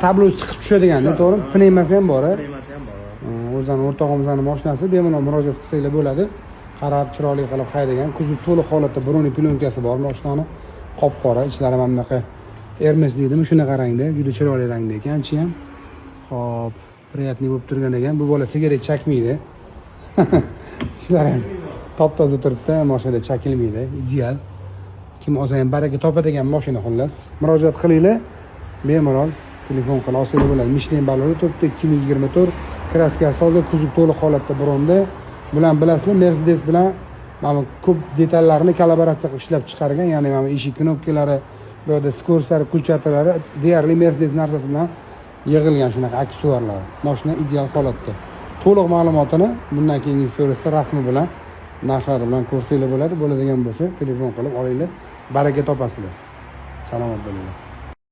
Tablosi chiqib tushadigan-da, to'g'rimi? Pnevmasi ham bor, Pnevmasi ham bor. O'zani o'rtog'imizning mashinasi, bemalol murojaat qilsanglar bo'ladi. Qarab, chiroyli qilib haydagan. Kuzov to'liq holatda Bruni plyonкасы bor mashinani. Qop-qora, ichlari ham bunaqa Hermes deydimi, shunaqa rangda, juda chiroyli rangda ekan-chi ham. Xo'p, приятный bo'lib turgan ekan. Bu bola sigaret chakmaydi. Ishlari ham top-toza turibdi, mashinada chakilmaydi, ideal. Kim olsa ham baraka topadigan mashina xullas. Murojaat qilinglar. Bemalol telefon qilib olsangiz bo'ladi. Michelin balloni turibdi, 2024. Kraskasi hozir kuzov to'liq holatda bronda. Bulan bilasizlar, Mercedes bilan mana ko'p detallarni kolaboratsiya qilib ishlab chiqargan. Ya'ni mana eshik knopkalari, bu yerda skorslari, kulchatalari deyarli Mercedes narsasi bilan yig'ilgan shunaqa aksessuarlar. Mashina ideal holatda. To'liq ma'lumotini bundan keyingi storiesda rasmi bilan, narxlari bilan ko'rsanglar bo'ladi. Bo'ladigan bo'lsa, telefon qilib olinglar. Baraka topasizlar. Salomat bo'linglar.